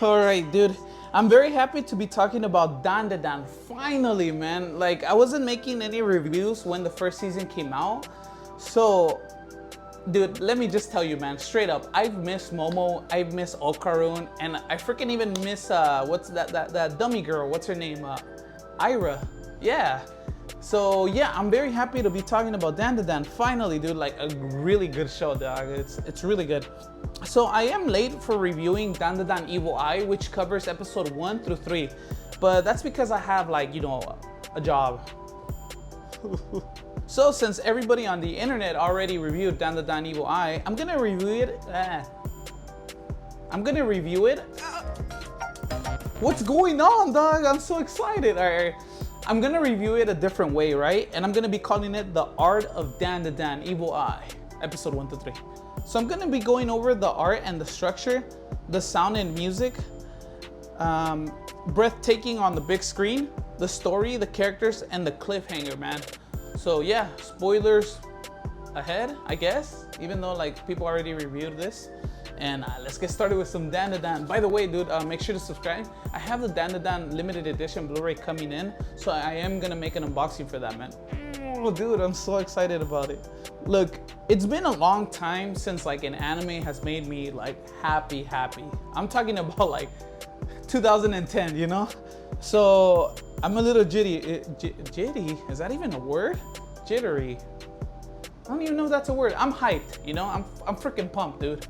All right, dude. I'm very happy to be talking about Dandadan. Finally, man. Like, I wasn't making any reviews when the first season came out. So, dude, let me just tell you, man, straight up, I've missed Momo, I've missed Okarun, and I freaking even miss, what's that dummy girl? What's her name? Ira. Yeah. So yeah, I'm very happy to be talking about Dandadan. Finally, dude, like a really good show, dog. It's really good. So I am late for reviewing Dandadan Evil Eye, which covers episode 1 through 3. But that's because I have like, a job. So since everybody on the internet already reviewed Dandadan Evil Eye, I'm gonna review it. What's going on, dog? I'm so excited. All right. I'm gonna review it a different way, right? And I'm gonna be calling it The Art of Dandadan Evil Eye, episode 1 to 3. So I'm gonna be going over the art and the structure, the sound and music, breathtaking on the big screen, the story, the characters, and the cliffhanger, man. So yeah, spoilers ahead, I guess, even though like people already reviewed this. And let's get started with some Dandadan. By the way, dude, make sure to subscribe. I have the Dandadan limited edition Blu-ray coming in, so I am gonna make an unboxing for that, man. Oh, dude, I'm so excited about it. Look, it's been a long time since like an anime has made me like happy. I'm talking about like 2010, you know? So I'm a little jitty. Jitty? Is that even a word? Jittery. I don't even know if that's a word. I'm hyped, you know? I'm freaking pumped, dude.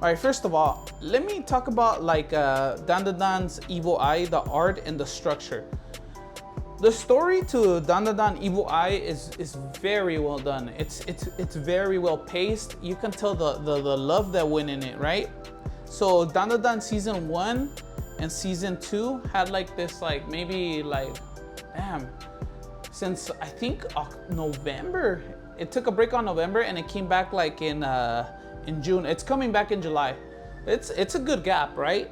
All right, first of all, let me talk about like Dandadan's Evil Eye, the art and the structure. The story to Dandadan Evil Eye is very well done. It's very well paced. You can tell the love that went in it, right? So Dandadan season 1 and season 2 had like this like maybe like since I think November. It took a break on November and it came back like in June. It's coming back in July. It's a good gap, right?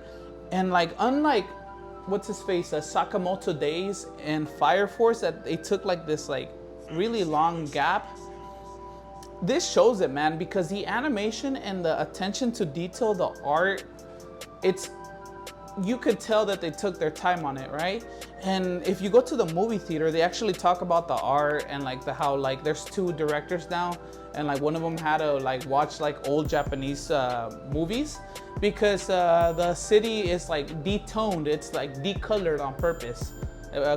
And like unlike what's his face, Sakamoto Days and Fire Force, that they took like this like really long gap. This shows it, man, because the animation and the attention to detail, the art, you could tell that they took their time on it, right? And if you go to the movie theater, they actually talk about the art and like how like there's 2 directors now, and like one of them had to like watch like old Japanese movies because the city is like detoned, it's like decolored on purpose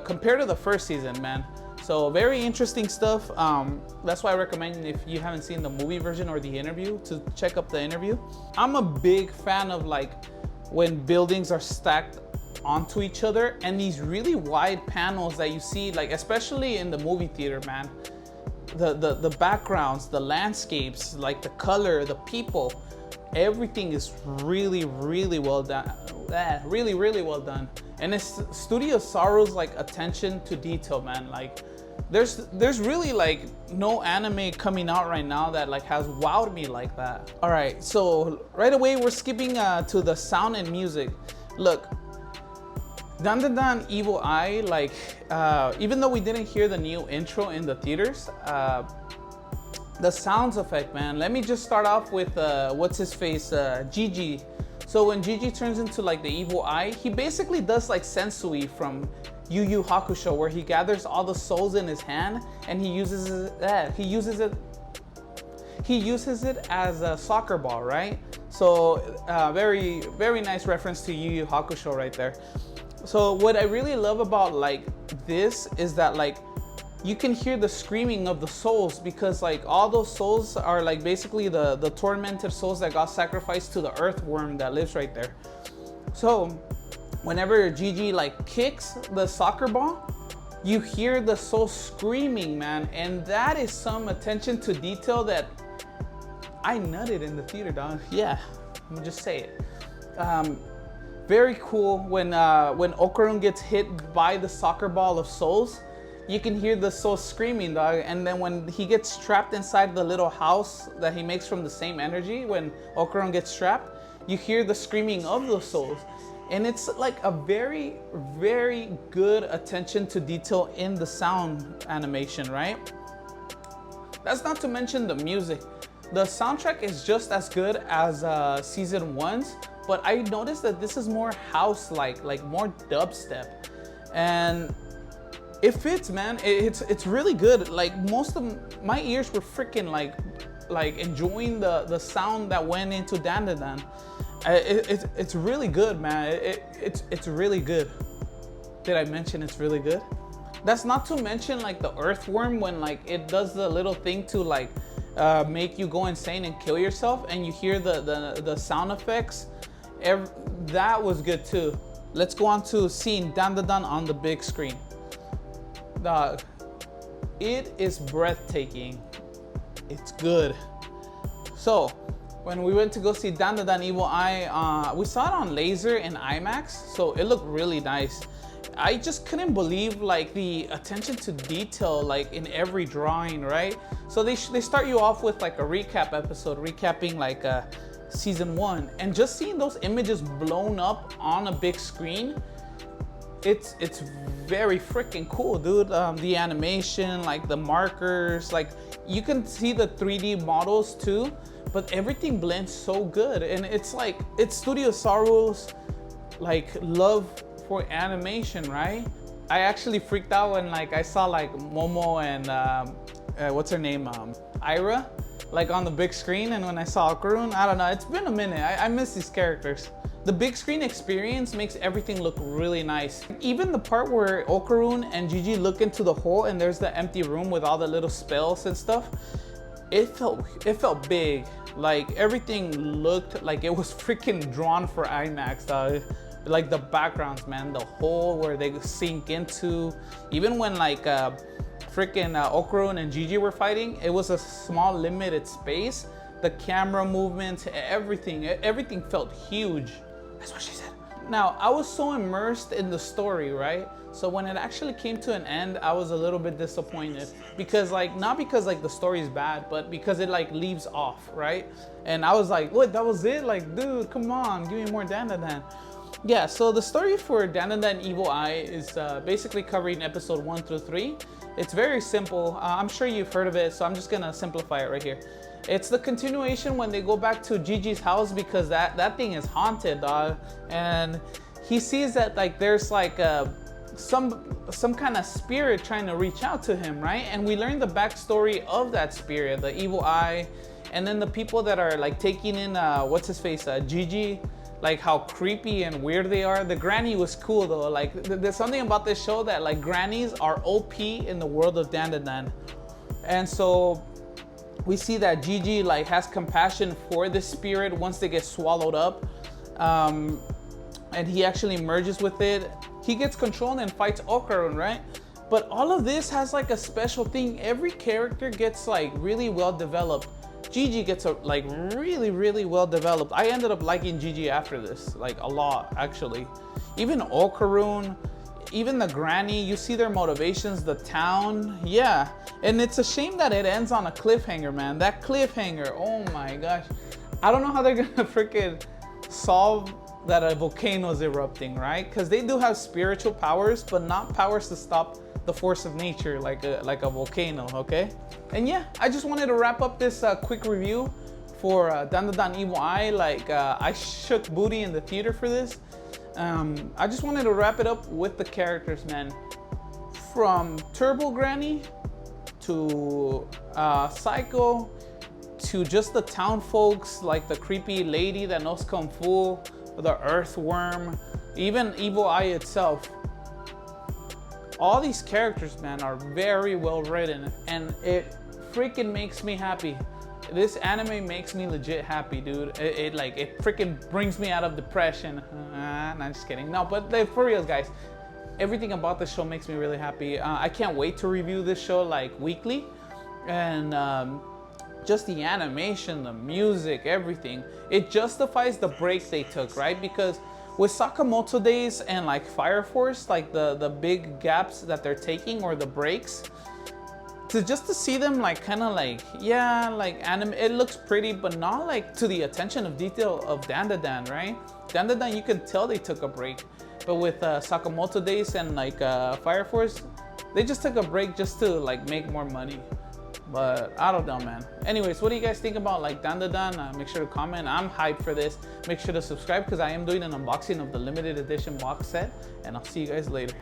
compared to the first season, man. So very interesting stuff. That's why I recommend, if you haven't seen the movie version or the interview, to check up the interview. I'm a big fan of like when buildings are stacked onto each other and these really wide panels that you see, like especially in the movie theater, man. The backgrounds, the landscapes, like the color, the people, everything is really well done. Really well done. And it's Studio Sorrow's like attention to detail, man. Like there's really like no anime coming out right now that like has wowed me like that. All right, so right away we're skipping to the sound and music. Look, Dandadan Evil Eye, like even though we didn't hear the new intro in the theaters, the sounds effect, man. Let me just start off with what's his face, Gigi. So when Gigi turns into like the Evil Eye, he basically does like Sensui from Yu Yu Hakusho, where he gathers all the souls in his hand and he uses it as a soccer ball, right? So very nice reference to Yu Yu Hakusho right there. So what I really love about like this is that like you can hear the screaming of the souls, because like all those souls are like basically the tormented souls that got sacrificed to the earthworm that lives right there. So whenever Gigi like kicks the soccer ball, you hear the soul screaming, man, and that is some attention to detail that I nutted in the theater, dog. Yeah, let me just say it. Very cool when Okarun gets hit by the soccer ball of souls. You can hear the soul screaming, dog. And then when he gets trapped inside the little house that he makes from the same energy, when Okarun gets trapped, you hear the screaming of those souls. And it's like a very good attention to detail in the sound animation, right? That's not to mention the music. The soundtrack is just as good as season 1's, but I noticed that this is more house-like, like more dubstep, and it fits, man. It's really good. Like most of my ears were freaking like enjoying the sound that went into Dandadan. It's really good, man. It's really good. Did I mention it's really good? That's not to mention like the earthworm when like it does the little thing to like make you go insane and kill yourself, and you hear the sound effects. That was good too. Let's go on to seeing Dandadan on the big screen. Dog, it is breathtaking. It's good. So when we went to go see Dandadan Evil Eye, we saw it on laser in IMAX, so it looked really nice. I just couldn't believe like the attention to detail like in every drawing, right? So they start you off with like a recap episode, recapping like season 1, and just seeing those images blown up on a big screen, it's very freaking cool, dude. The animation, like the markers, like you can see the 3D models too, but everything blends so good, and it's like it's Studio Saru's like love for animation, right? I actually freaked out when like I saw like Momo and what's her name, Ira, like on the big screen, and when I saw Okarun, I don't know, it's been a minute. I miss these characters. The big screen experience makes everything look really nice. Even the part where Okarun and Gigi look into the hole and there's the empty room with all the little spells and stuff, it felt big. Like everything looked like it was freaking drawn for IMAX, dog. Like the backgrounds, man, the hole where they sink into, even when like freaking Okarun and Gigi were fighting, it was a small limited space. The camera movements, everything felt huge. That's what she said. Now, I was so immersed in the story, right? So when it actually came to an end, I was a little bit disappointed because like, not because like the story is bad, but because it like leaves off, right? And I was like, what, that was it? Like, dude, come on, give me more Dandadan. Yeah, so the story for Dandadan Evil Eye is basically covering episode 1 through 3. It's very simple. I'm sure you've heard of it, so I'm just gonna simplify it right here. It's the continuation when they go back to Gigi's house because that thing is haunted, dog. And he sees that like there's like some kind of spirit trying to reach out to him, right? And we learn the backstory of that spirit, the Evil Eye, and then the people that are like taking in what's his face, Gigi, like how creepy and weird they are. The granny was cool though. Like there's something about this show that like grannies are OP in the world of Dandadan. And so we see that Gigi like has compassion for the spirit once they get swallowed up, and he actually merges with it. He gets controlled and fights Okarun, right? But all of this has like a special thing. Every character gets like really well developed. Gigi gets like really well developed. I ended up liking Gigi after this, like a lot actually. Even Okarun, even the granny, you see their motivations, the town, yeah. And it's a shame that it ends on a cliffhanger, man. That cliffhanger, oh my gosh. I don't know how they're gonna freaking solve that a volcano is erupting, right? Because they do have spiritual powers, but not powers to stop the force of nature like a volcano, okay? And yeah, I just wanted to wrap up this quick review for Dandadan Evil Eye. Like I shook booty in the theater for this. I just wanted to wrap it up with the characters, man. From Turbo Granny to Psycho to just the town folks, like the creepy lady that knows Kung Fu, the earthworm, even Evil Eye itself. All these characters, man, are very well written, and it freaking makes me happy. This anime makes me legit happy, dude. It freaking brings me out of depression. Not just kidding. No, but for real, guys, everything about this show makes me really happy. I can't wait to review this show like weekly, and just the animation, the music, everything. It justifies the break they took, right? Because with Sakamoto Days and like Fire Force, like the big gaps that they're taking or the breaks, just to see them like kind of like, yeah, like anime, it looks pretty, but not like to the attention of detail of Dandadan, right? Dandadan, you can tell they took a break, but with Sakamoto Days and like Fire Force, they just took a break just to like make more money. But I don't know, man. Anyways, what do you guys think about like Dandadan? Make sure to comment. I'm hyped for this. Make sure to subscribe because I am doing an unboxing of the limited edition box set. And I'll see you guys later.